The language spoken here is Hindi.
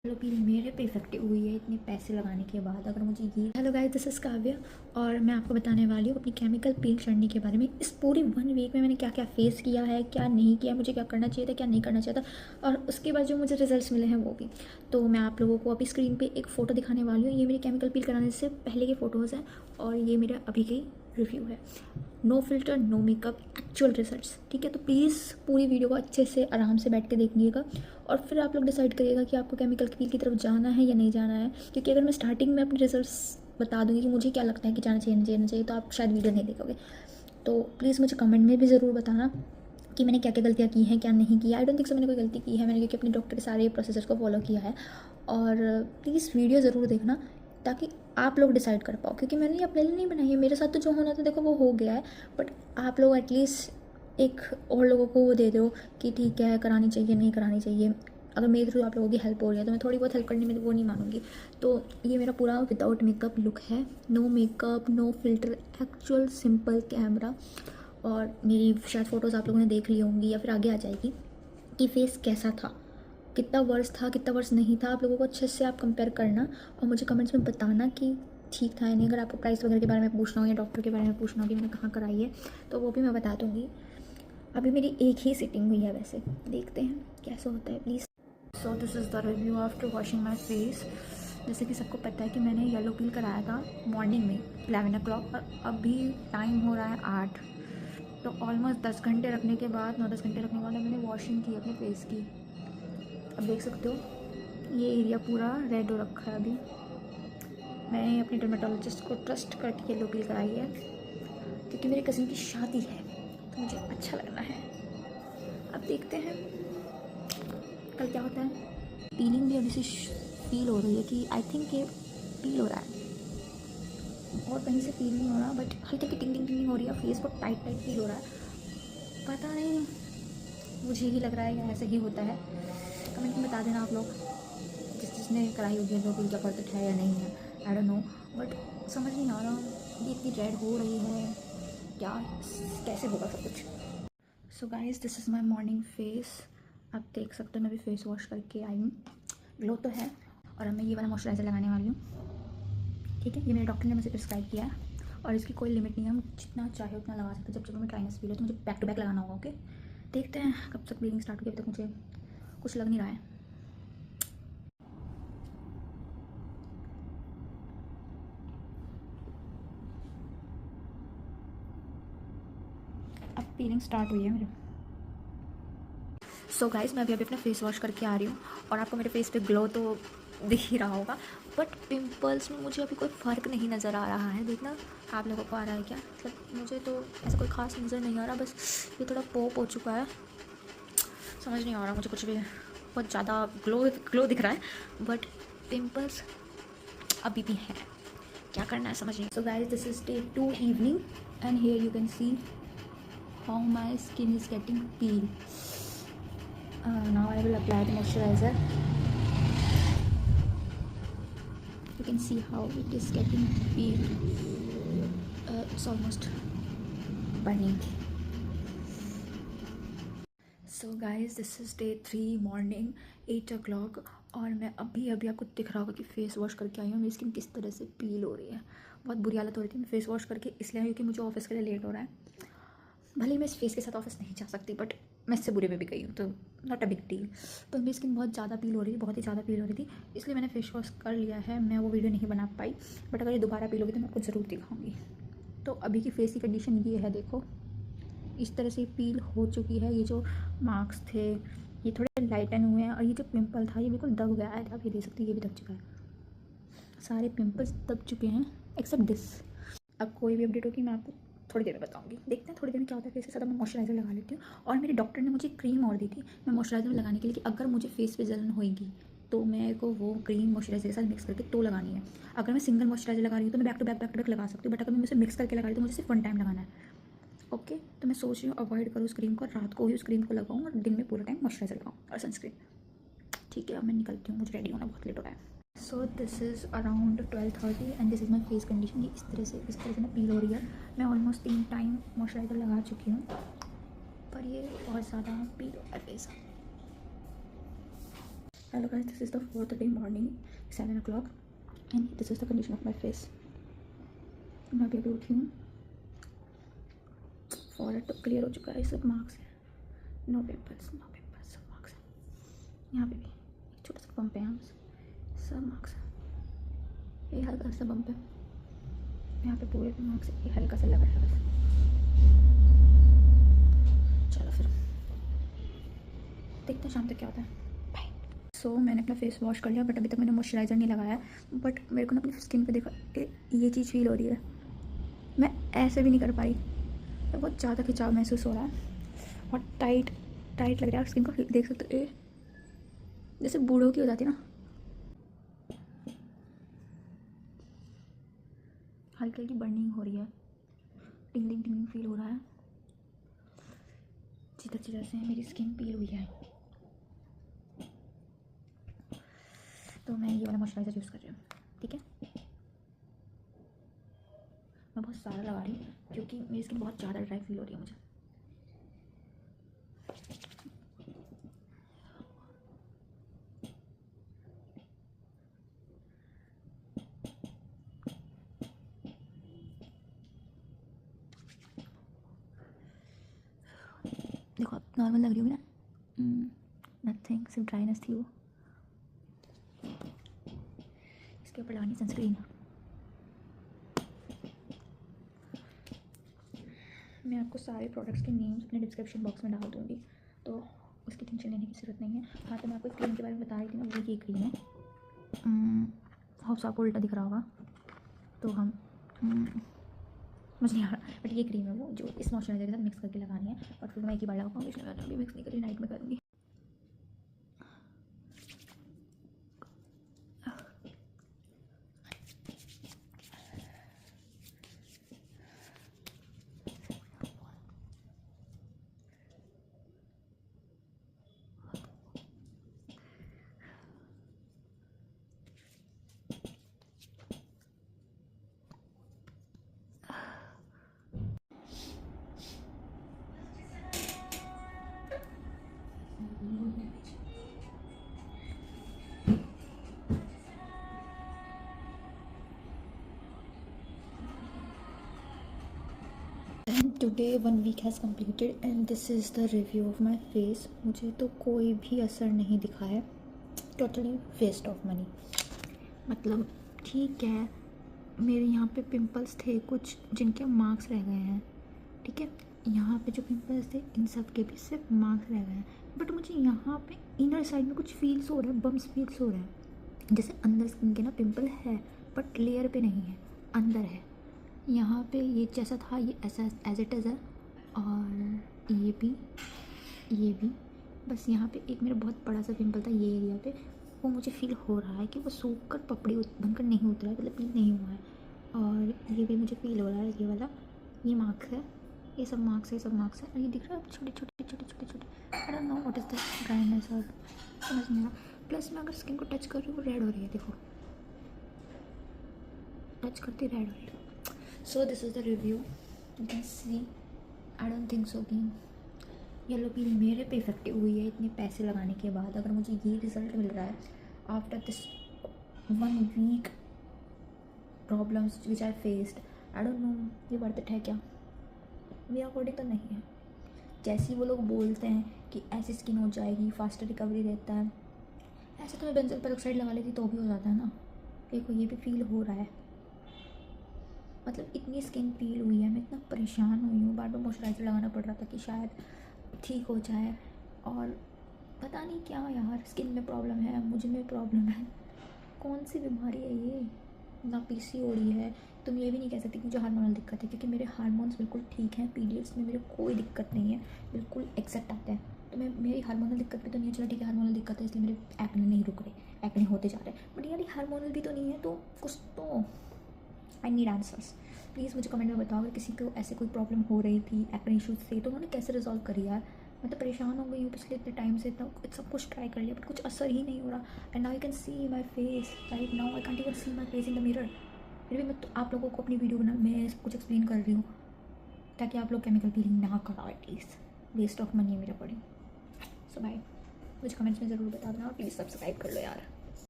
पील मेरे पे इफेक्टिव हुई है इतने पैसे लगाने के बाद। अगर मुझे ये hello guys, this is Kavya और मैं आपको बताने वाली हूँ अपनी केमिकल पील जर्नी के बारे में। इस पूरी 1 वीक में मैंने क्या क्या फेस किया है, क्या नहीं किया, मुझे क्या करना चाहिए था, क्या नहीं करना चाहिए था, और उसके बाद जो मुझे रिजल्ट्स मिले हैं वो भी। तो मैं आप लोगों को अभी स्क्रीन पर एक फ़ोटो दिखाने वाली हूँ। ये मेरी केमिकल पील कराने से पहले के फ़ोटोज़ हैं और ये मेरा अभी की रिव्यू है। No filter, no makeup, actual results. ठीक है, तो प्लीज़ पूरी वीडियो को अच्छे से आराम से बैठ के देखिएगा और फिर आप लोग डिसाइड करिएगा कि आपको केमिकल पील की तरफ जाना है या नहीं जाना है। क्योंकि अगर मैं स्टार्टिंग में अपने रिजल्ट्स बता दूँगी कि मुझे क्या लगता है कि जाना चाहिए नहीं जाना चाहिए, तो आप शायद वीडियो नहीं देखोगे। तो प्लीज़ मुझे कमेंट में भी ज़रूर बताना कि मैंने क्या क्या गलतियाँ की हैं, क्या नहीं की। आई डोंट थिंक सो मैंने कोई गलती की है, मैंने क्योंकि अपने डॉक्टर के सारे प्रोसेसर्स को फॉलो किया है। और प्लीज़ वीडियो ज़रूर देखना ताकि आप लोग डिसाइड कर पाओ, क्योंकि मैंने ये अपने लिए नहीं बनाई है। मेरे साथ तो जो होना था देखो वो हो गया है, बट आप लोग एटलीस्ट एक और लोगों को वो दे दो कि ठीक है करानी चाहिए नहीं करानी चाहिए। अगर मेरे थ्रू आप लोगों की हेल्प हो रही है तो मैं थोड़ी बहुत हेल्प करने में वो नहीं मानूंगी। तो ये मेरा पूरा विदाउट मेकअप लुक है। No makeup, no filter, actual simple camera. और मेरी शायद फ़ोटोज़ आप लोगों ने देख ली होंगी या फिर आगे आ जाएगी कि फेस कैसा था, कितना वर्स था, कितना वर्स नहीं था। आप लोगों को अच्छे से आप कंपेयर करना और मुझे कमेंट्स में बताना कि ठीक था या नहीं। अगर आपको प्राइस वगैरह के बारे में पूछना हो या डॉक्टर के बारे में पूछना हो कि मैंने कहाँ कराई है, तो वो भी मैं बता दूँगी। अभी मेरी एक ही सिटिंग हुई है, वैसे देखते हैं कैसा होता है please. So this is the review after washing my face. जैसे कि सबको पता है कि मैंने येलो पील कराया था मॉर्निंग में 11 o'clock और अभी टाइम हो रहा है 8। तो ऑलमोस्ट 10 घंटे रखने के बाद, 9-10 घंटे रखने के बाद मैंने वॉशिंग की अपने फेस की। अब देख सकते हो ये एरिया पूरा रेड हो रखा है। अभी मैंने अपने डर्मेटोलॉजिस्ट को ट्रस्ट करके येलो पील कराई है क्योंकि मेरे कज़न की शादी है तो मुझे अच्छा लगना है। अब देखते हैं कल क्या होता है। पीलिंग भी अभी से फील हो रही है कि आई थिंक ये फील हो रहा है और कहीं से फील नहीं हो रहा, बट हल्की हल्की टिंग टिंग टिंग हो रही है। फेस को टाइट टाइट फील हो रहा है। पता नहीं, मुझे ही लग रहा है या ऐसा ही होता है। कमेंट में बता देना आप लोग जिसने कराई होगी येलो पील, क्या परफेक्ट है या नहीं है। आई डोंट नो, बट समझ नहीं आ रहा ये इतनी रेड हो रही है क्या, कैसे होगा सब कुछ। So guys, this is my morning face. आप देख सकते हो मैं भी फेस वॉश करके आई हूँ। ग्लो तो है और अब मैं ये वाला मॉइस्चराइज़र लगाने वाली हूँ। ठीक है, ये मेरे डॉक्टर ने मुझे प्रिस्क्राइब किया है और इसकी कोई लिमिट नहीं है। हम जितना चाहे उतना लगा सकते हैं। जब जब मैं ड्राइनेस फील हो तो मुझे बैक टू बैक लगाना होगा। ओके, देखते हैं कब तक ब्लीडिंग स्टार्ट होगी। अभी तक मुझे कुछ लग नहीं रहा है। अब पीलिंग स्टार्ट हुई है मेरे। सो गाइस, मैं अभी अभी अपना फेस वॉश करके आ रही हूँ और आपको मेरे फेस पे ग्लो तो दिख ही रहा होगा, बट पिंपल्स में मुझे अभी कोई फ़र्क नहीं नज़र आ रहा है। देखना आप लोगों को आ रहा है क्या? मतलब मुझे तो ऐसा कोई ख़ास नज़र नहीं आ रहा, बस ये थोड़ा पोप हो चुका है। समझ नहीं आ रहा मुझे कुछ भी। बहुत ज़्यादा ग्लो ग्लो दिख रहा है बट पिंपल्स अभी भी हैं। क्या करना है समझ नहीं। So guys, this is day 2 evening and here you can see how my skin is getting peel. Now I will apply the moisturizer. You can see how it is getting peeled. It's almost burning. So guys, this is day 3 morning 8 o'clock और मैं अभी अभी आपको दिख रहा होगा कि फेस वॉश करके आई हूँ। मेरी स्किन किस तरह से पील हो रही है। बहुत बुरी हालत हो रही थी। मैं फेस वॉश करके इसलिए आई क्योंकि मुझे ऑफिस के लिए लेट हो रहा है। भले ही मैं इस फेस के साथ ऑफिस नहीं जा सकती, बट मैं इससे बुरे में भी गई हूँ तो नॉट अ बिग डील। तो मेरी स्किन बहुत ज़्यादा पील हो रही थी, बहुत ही ज़्यादा पील हो रही थी, इसलिए मैंने फेस वॉश कर लिया है। मैं वो वीडियो नहीं बना पाई, बट अगर ये दोबारा पील होगी तो मैं आपको ज़रूर दिखाऊंगी। तो अभी की फेस की कंडीशन ये है, देखो इस तरह से पील हो चुकी है। ये जो मार्क्स थे ये थोड़े लाइटन हुए हैं और ये जो पिंपल था ये बिल्कुल दब गया है। आप ये देख सकते हैं, ये भी दब चुका है। सारे पिंपल्स दब चुके हैं एक्सेप्ट दिस। अब कोई भी अपडेट होगी मैं आपको थोड़ी देर में बताऊंगी। देखते हैं थोड़ी देर में क्या होता है। फेस के साथ मैं मॉइस्चराइज़र लगा लेती हूँ और मेरे डॉक्टर ने मुझे क्रीम और दी थी मैं मॉइस्चराइज़र लगाने के लिए कि अगर मुझे फेस पे जलन होएगी तो मेरे को वो क्रीम मॉइस्चराइज़र के साथ मिक्स करके तो लगानी है। अगर मैं सिंगल मॉइस्चराइज़र लगा रही हूँ तो मैं बैक टू बैक लगा सकती हूँ, बट अगर मैं उसे मिक्स करके लगा रही हूँ तो मुझे सिर्फ 1 टाइम लगाना है। ओके, तो मैं सोच रही हूँ अवॉइड करूँ उस क्रीम को, रात को ही उस क्रीम को लगाऊँ और दिन में पूरा टाइम मॉइस्चराइज़र लगाऊँ और सनस्क्रीन। ठीक है, अब मैं निकलती हूँ, मुझे रेडी होना बहुत लेट हो रहा है। So this is around 12:30 and this is my face condition. ये इस तरह से ना पील हो रही है। मैं ऑलमोस्ट 3 टाइम मॉइस्चराइज़र लगा चुकी हूँ पर ये बहुत ज़्यादा पील हो रहा है face. Hello guys, this is the fourth day morning, 7 o'clock, and this is the condition of my face. मैं अभी अभी उठी हूँ, फॉरहेड तो क्लियर हो चुका है, सब मार्क्स है, नो पिंपल्स सब मार्क्स है। यहाँ पे भी एक छोटा सा बम्प है, यहाँ सब मार्क्स है, ये हल्का सा बम्प है, यहाँ पे पूरे पे मार्क्स है, ये हल्का सा लग रहा है बस। चलो फिर देखते हैं शाम तक क्या होता है। सो मैंने अपना फेस वॉश कर लिया, बट अभी तक मैंने मॉइस्चराइज़र नहीं लगाया है। बट मेरे को ना अपनी स्किन पे देखा ये चीज़ फील हो रही है, मैं ऐसे भी नहीं कर पाई, तो बहुत ज़्यादा खिंचाव महसूस हो रहा है और टाइट लग रहा है स्किन को, देख सकते हो जैसे बूढ़ों की हो जाती है ना। हल्की हल्की बर्निंग हो रही है, टिंगलिंग फील हो रहा है, जिधर से मेरी स्किन पील हुई है। तो मैं ये वाला मॉइस्चराइज़र यूज़ कर रही हूँ, ठीक है। मैं बहुत सारा लगा रही हूँ क्योंकि मेरी स्किन बहुत ज़्यादा ड्राई फील हो रही है मुझे। देखो आप नॉर्मल लग रही होगी ना, नथिंग, सिर्फ ड्राइनेस थी वो। इसके ऊपर लगानी सनस्क्रीन, मैं आपको सारे प्रोडक्ट्स के नेम्स अपने डिस्क्रिप्शन बॉक्स में डाल दूँगी, तो उसकी टेंशन लेने की ज़रूरत नहीं है। हाँ, तो मैं आपको क्रीम के बारे में बता रही थी ना, वो ये क्रीम है, होप्स आपको उल्टा दिख रहा होगा, तो हम मुझे नहीं आ रहा, बट ये क्रीम है वो जो इस मॉइस्चराइज़र के साथ मिक्स करके लगानी है। और फिर मैं एक ही बार लगा पाऊँगी, इसलिए मैंने अभी मिक्स नहीं करी, नाइट में करूँगी। And today 1 week has completed and this is the review of my face. मुझे तो कोई भी असर नहीं दिखा है, टोटली वेस्ट ऑफ मनी। मतलब ठीक है, मेरे यहाँ पे पिंपल्स थे कुछ जिनके मार्क्स रह गए हैं, ठीक है। यहाँ पे जो पिंपल्स थे इन सब के भी सिर्फ मार्क्स रह गए हैं, बट मुझे यहाँ पे इनर साइड में कुछ फील्स हो रहा है, बम्स फील्स हो रहा है, जैसे अंदर स्किन के ना पिंपल है बट लेयर पे नहीं है, अंदर है। यहाँ पे ये जैसा था ये ऐसा एज इट इज़ है, और ये भी बस यहाँ पे एक मेरा बहुत बड़ा सा पिंपल था ये एरिया पे, वो मुझे फील हो रहा है कि वो सूख कर पपड़ी बनकर नहीं उतरा है, मतलब पील नहीं हुआ है। और ये भी मुझे फील हो रहा है, ये वाला ये मार्क्स है, ये सब मार्क्स है, और ये दिख रहा है छोटे छोटे। आई don't know what is this dryness, और समझ नहीं आ रहा। प्लस मैं अगर स्किन को टच कर रही हूँ वो रेड हो रही है, देखो टच करते रेड हो रही है। So this is the review. You can see. I don't think so कि येलो पील मेरे पे इफेक्टिव हुई है इतने पैसे लगाने के बाद। अगर मुझे ये रिज़ल्ट मिल रहा है after this 1 week problems which I faced, I don't know ये वर्थ इट है क्या? मेरे अकॉर्डिंग तो नहीं है। जैसे वो लोग बोलते हैं कि ऐसी स्किन हो जाएगी, फास्टर रिकवरी रहता है, ऐसे तो मैं बेंजोल पेरोक्साइड लगा लेती तो भी हो जाता है ना। देखो ये भी फील हो रहा है, मतलब इतनी स्किन पील हुई है, मैं इतना परेशान हुई हूँ, बार बार मॉइस्चराइज़र लगाना पड़ रहा था कि शायद ठीक हो जाए। और पता नहीं क्या यार, स्किन में प्रॉब्लम है, मुझे में प्रॉब्लम है, कौन सी बीमारी है ये? ना पीसीओडी है, तुम ये भी नहीं कह सकती कि मुझे हार्मोनल दिक्कत है, क्योंकि मेरे हार्मोन्स बिल्कुल ठीक हैं, पीरियड्स में मेरे कोई दिक्कत नहीं है, बिल्कुल एक्सेक्ट आते हैं। तो मैं मेरी हार्मोनल दिक्कत भी तो नहीं है, चलो ठीक है हार्मोनल दिक्कत है इसलिए मेरे एक्ने नहीं रुक रहे, एक्ने होते जा रहे हैं, बट यार हार्मोनल भी तो नहीं है, तो कुछ तो आई नीड आंसर्स। प्लीज़ मुझे कमेंट में बताओ अगर किसी को ऐसे कोई प्रॉब्लम हो रही थी एक्ने इशूज़ से, तो उन्होंने कैसे रिजॉल्व करी यार। मैं तो परेशान हो गई हूँ पिछले इतने टाइम से, इतना सब कुछ ट्राई कर लिया बट कुछ असर ही नहीं हो रहा। And now you can see my face right now, I can't even see my face in the mirror. फिर भी मैं तो आप लोगों को अपनी वीडियो बना मैं सब कुछ एक्सप्लेन कर रही हूँ ताकि आप लोग केमिकल पीलिंग ना कराओ एटलीस्ट। वेस्ट ऑफ मनी है मेरा पड़ी। सो बाय। मुझे कमेंट्स में ज़रूर बता देना और प्लीज़ सब्सक्राइब कर लो यार।